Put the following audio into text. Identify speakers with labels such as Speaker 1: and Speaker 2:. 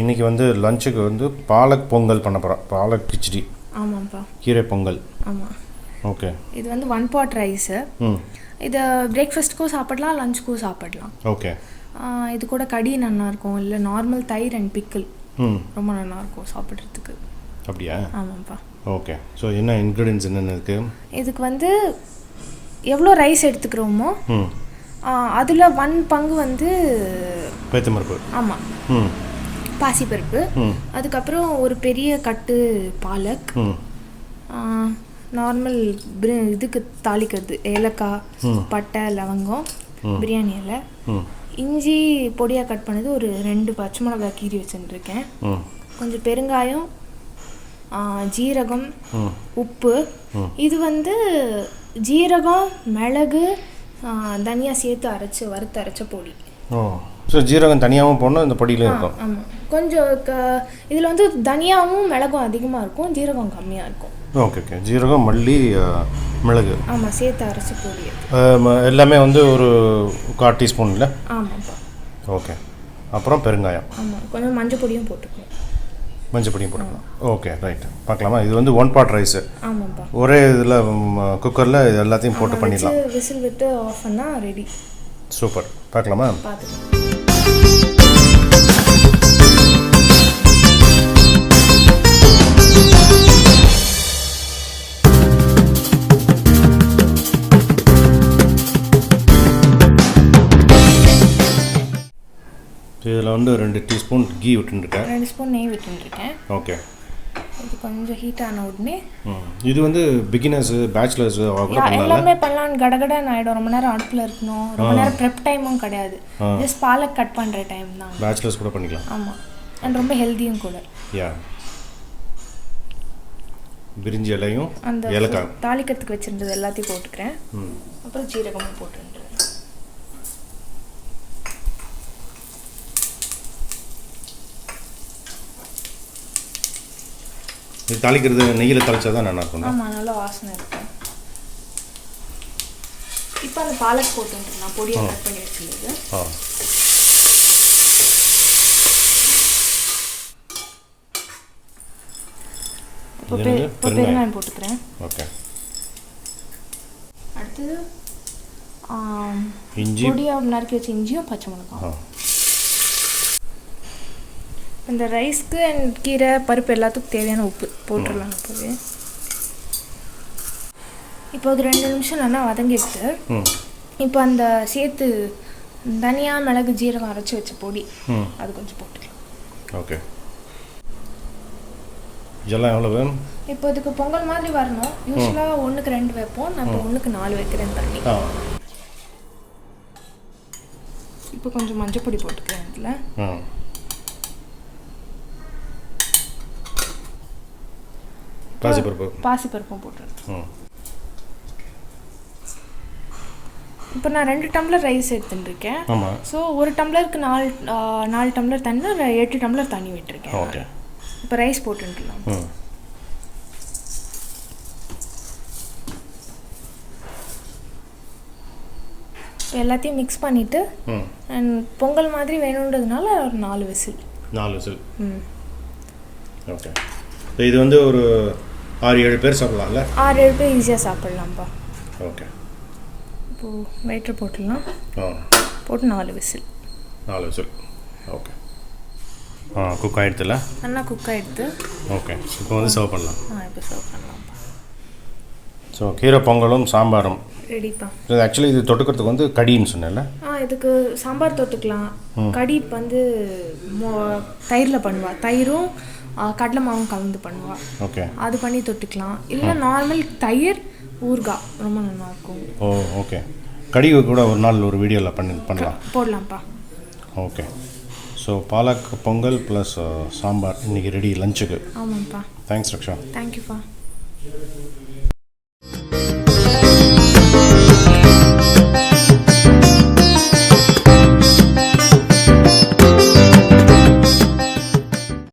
Speaker 1: இன்னைக்கு வந்து லஞ்சுக்கு வந்து பாலக் பொங்கல் பண்ண போகிறோம். பாலக் கிச்டி.
Speaker 2: ஆமாம்ப்பா.
Speaker 1: கீரை பொங்கல்.
Speaker 2: ஆமாம்.
Speaker 1: ஓகே.
Speaker 2: இது வந்து 1 pot ரைஸு. இது பிரேக்ஃபாஸ்ட்டுக்கும் சாப்பிடலாம், லஞ்சுக்கும் சாப்பிடலாம்.
Speaker 1: ஓகே.
Speaker 2: இது கூட கடி நல்லாயிருக்கும், இல்லை நார்மல் தயிர் அண்ட் பிக்கிள் ரொம்ப நல்லாயிருக்கும் சாப்பிட்றதுக்கு.
Speaker 1: அப்படியா?
Speaker 2: ஆமாம்ப்பா.
Speaker 1: ஓகே. ஸோ என்ன இன்க்ரீடியன்ஸ் என்னென்ன இருக்குது?
Speaker 2: இதுக்கு வந்து எவ்வளோ ரைஸ் எடுத்துக்கிறோமோ அதில் 1 பங்கு வந்து
Speaker 1: பேத்தம்பருப்பு.
Speaker 2: ஆமாம், பாசிப்பருப்பு. அதுக்கப்புறம் ஒரு பெரிய கட்டு பாலக், நார்மல் இதுக்கு தாளிக்கிறது ஏலக்காய், பட்டை, லவங்கம், பிரியாணி இலை, இஞ்சி பொடியாக கட் பண்ணது, ஒரு 2 பச்சை மிளகாய் கீறி வச்சுருக்கேன், கொஞ்சம் பெருங்காயம், ஜீரகம், உப்பு. இது வந்து ஜீரகம், மிளகு, தனியாக சேர்த்து வறுத்து அரைச்ச பொடி.
Speaker 1: ஓ, ஸோ ஜீரகம் தனியாகவும் போடணும், இந்த பொடியிலும் இருக்கும்.
Speaker 2: ஆமாம், கொஞ்சம் இதில் வந்து தனியாகவும் மிளகும் அதிகமாக இருக்கும், ஜீரகம் கம்மியாக இருக்கும்.
Speaker 1: Okay okay. ஜீரகம், மல்லி, மிளகு.
Speaker 2: ஆமாம், சேர்த்து அரைச்ச பொடி
Speaker 1: எல்லாமே வந்து ஒரு 1/4 டீஸ்பூன் இல்லை?
Speaker 2: ஆமாம்ப்பா.
Speaker 1: ஓகே. அப்புறம் பெருங்காயம்.
Speaker 2: ஆமாம், கொஞ்சம் மஞ்சள் பொடியும் போட்டுக்கணும்.
Speaker 1: மஞ்சள் பொடியும் போட்டுக்கலாம். Okay, right. பார்க்கலாமா? இது வந்து 1 pot ரைஸு.
Speaker 2: ஆமாம்ப்பா.
Speaker 1: ஒரே இதில் குக்கரில் இது எல்லாத்தையும் போட்டு பண்ணிடலாம்.
Speaker 2: விசில் விட்டு ஆஃப் பண்ணால் ரெடி.
Speaker 1: சூப்பர். பார்க்கலாமா?
Speaker 2: பார்த்துக்கலாம்.
Speaker 1: இதில் வந்து 2 டீஸ்பூன் கீ விட்டுருக்கேன்,
Speaker 2: 2 ஸ்பூன் நெய் விட்டுருக்கேன்.
Speaker 1: ஓகே.
Speaker 2: இது கொஞ்சம் ஹீட் ஆன உடனே
Speaker 1: இது வந்து பிகினர்ஸு, பேச்சுலர்ஸு
Speaker 2: எல்லாமே பண்ணலாம். கடகடன்னு ஆகிடும். ரொம்ப நேரம் அடுப்பில் இருக்கணும், ரொம்ப நேரம் ப்ரெப் டைமும் கிடையாது. ஜஸ்ட் பாலக் கட் பண்ணுற டைம் தான்.
Speaker 1: பேச்சுலர்ஸ் கூட பண்ணிக்கலாம்.
Speaker 2: ஆமாம், அண்ட் ரொம்ப ஹெல்த்தியும் கூட.
Speaker 1: யா. பிரிஞ்சி இலையும்
Speaker 2: அந்த
Speaker 1: ஏலக்காய்
Speaker 2: தாளிக்கிறதுக்கு வச்சுருந்தது எல்லாத்தையும் போட்டுக்கிறேன். அப்புறம் ஜீரகமும் போட்டுருந்தேன்.
Speaker 1: இது தாளிக்கிறது நெய்யில் தாளிச்சா தான் நல்லா இருக்கும்.
Speaker 2: ஆமாம், நல்லா வாசனை இருக்கும். இப்போ அந்த பாலக் போட்டுருக்கலாம், பொடியாக கட் பண்ணி வச்சுருந்தது. இப்போ பெருங்காயம் போட்டுக்கிறேன்.
Speaker 1: ஓகே.
Speaker 2: அடுத்தது
Speaker 1: இஞ்சி,
Speaker 2: பொடியாக நறுக்கி வச்ச இஞ்சியும் பச்சை மிளகாய். இந்த ரைஸ்க்கு அண்ட் கீரை பருப்பு எல்லாத்துக்கும் தேவையான உப்பு போட்டுடலாம். இப்போவே இப்போ ஒரு 2 நிமிஷம் நல்லா வதங்கிட்டு இப்போ அந்த சேர்த்து தனியா, மிளகு, ஜீரகம் அரைச்சி வச்ச பொடி அது கொஞ்சம் போட்டுக்கலாம்.
Speaker 1: ஓகே. இதெல்லாம் எவ்வளோ வேணும்?
Speaker 2: இப்போ இதுக்கு பொங்கல் மாதிரி வரணும். யூஸ்வலாக 1க்கு 2 வைப்போம், நான் இப்போ 1க்கு 4 வைக்கிறேன் தண்ணி. இப்போ கொஞ்சம் மஞ்சள் பொடி போட்டுக்கிறேன். இதில் பாசிப்பருப்பும் போட்டுருக்கேன். இப்போ நான் 2 டம்ளர் ரைஸ் எடுத்துட்டுருக்கேன். ஸோ 1 டம்ளருக்கு 4 டம்ளர் தண்ணி, 8 டம்ளர் தண்ணி விட்டுருக்கேன்.
Speaker 1: ஓகே.
Speaker 2: இப்போ ரைஸ் போட்டுக்கலாம். இப்போ எல்லாத்தையும் மிக்ஸ் பண்ணிவிட்டு அண்ட் பொங்கல் மாதிரி வேணுன்றதுனால ஒரு 4 விசில்.
Speaker 1: 4 விசில். ஓகே. இது வந்து ஒரு 6-7 பேர் சாப்பிடலாம்ல?
Speaker 2: 6-7 பேர் ஈஸியாக சாப்பிட்லாம்ப்பா.
Speaker 1: ஓகே.
Speaker 2: இப்போது வெயிட்டர் போட்டுடலாம். போட்டு 4 விசில்.
Speaker 1: 4 விசில். ஓகே. குக் ஆகிடுதுல?
Speaker 2: நல்லா குக் ஆகிடுது.
Speaker 1: ஓகே. இப்போ வந்து சர்வ் பண்ணலாம்.
Speaker 2: இப்போ சர்வ் பண்ணலாம்ப்பா.
Speaker 1: ஸோ கீரை பொங்கலும் சாம்பாரும்
Speaker 2: ரெடிப்பா.
Speaker 1: இது ஆக்சுவலி இது தொட்டுக்கிறதுக்கு வந்து கடின்னு சொன்னேன்ல?
Speaker 2: இதுக்கு சாம்பார் தொட்டுக்கலாம். கடி வந்து தயிரில் பண்ணுவா, தயிரும் கடலை மாவும் கலந்து பண்ணுவா.
Speaker 1: ஓகே. அது
Speaker 2: பண்ணி தொட்டுக்கலாம். இல்லை நார்மல் தயிர் ஊறுகாய் ரொம்ப நல்லாயிருக்கும்.
Speaker 1: Oh, okay. கடி கூட ஒரு நாள் ஒரு வீடியோவில் பண்ணலாம்,
Speaker 2: போடலாம்ப்பா.
Speaker 1: Okay. So palak pongal plus sambar இன்றைக்கி ரெடி லஞ்சுக்கு.
Speaker 2: ஆமாம்ப்பா.
Speaker 1: தேங்க்ஸ் ரக்ஷா.
Speaker 2: தேங்க்யூப்பா.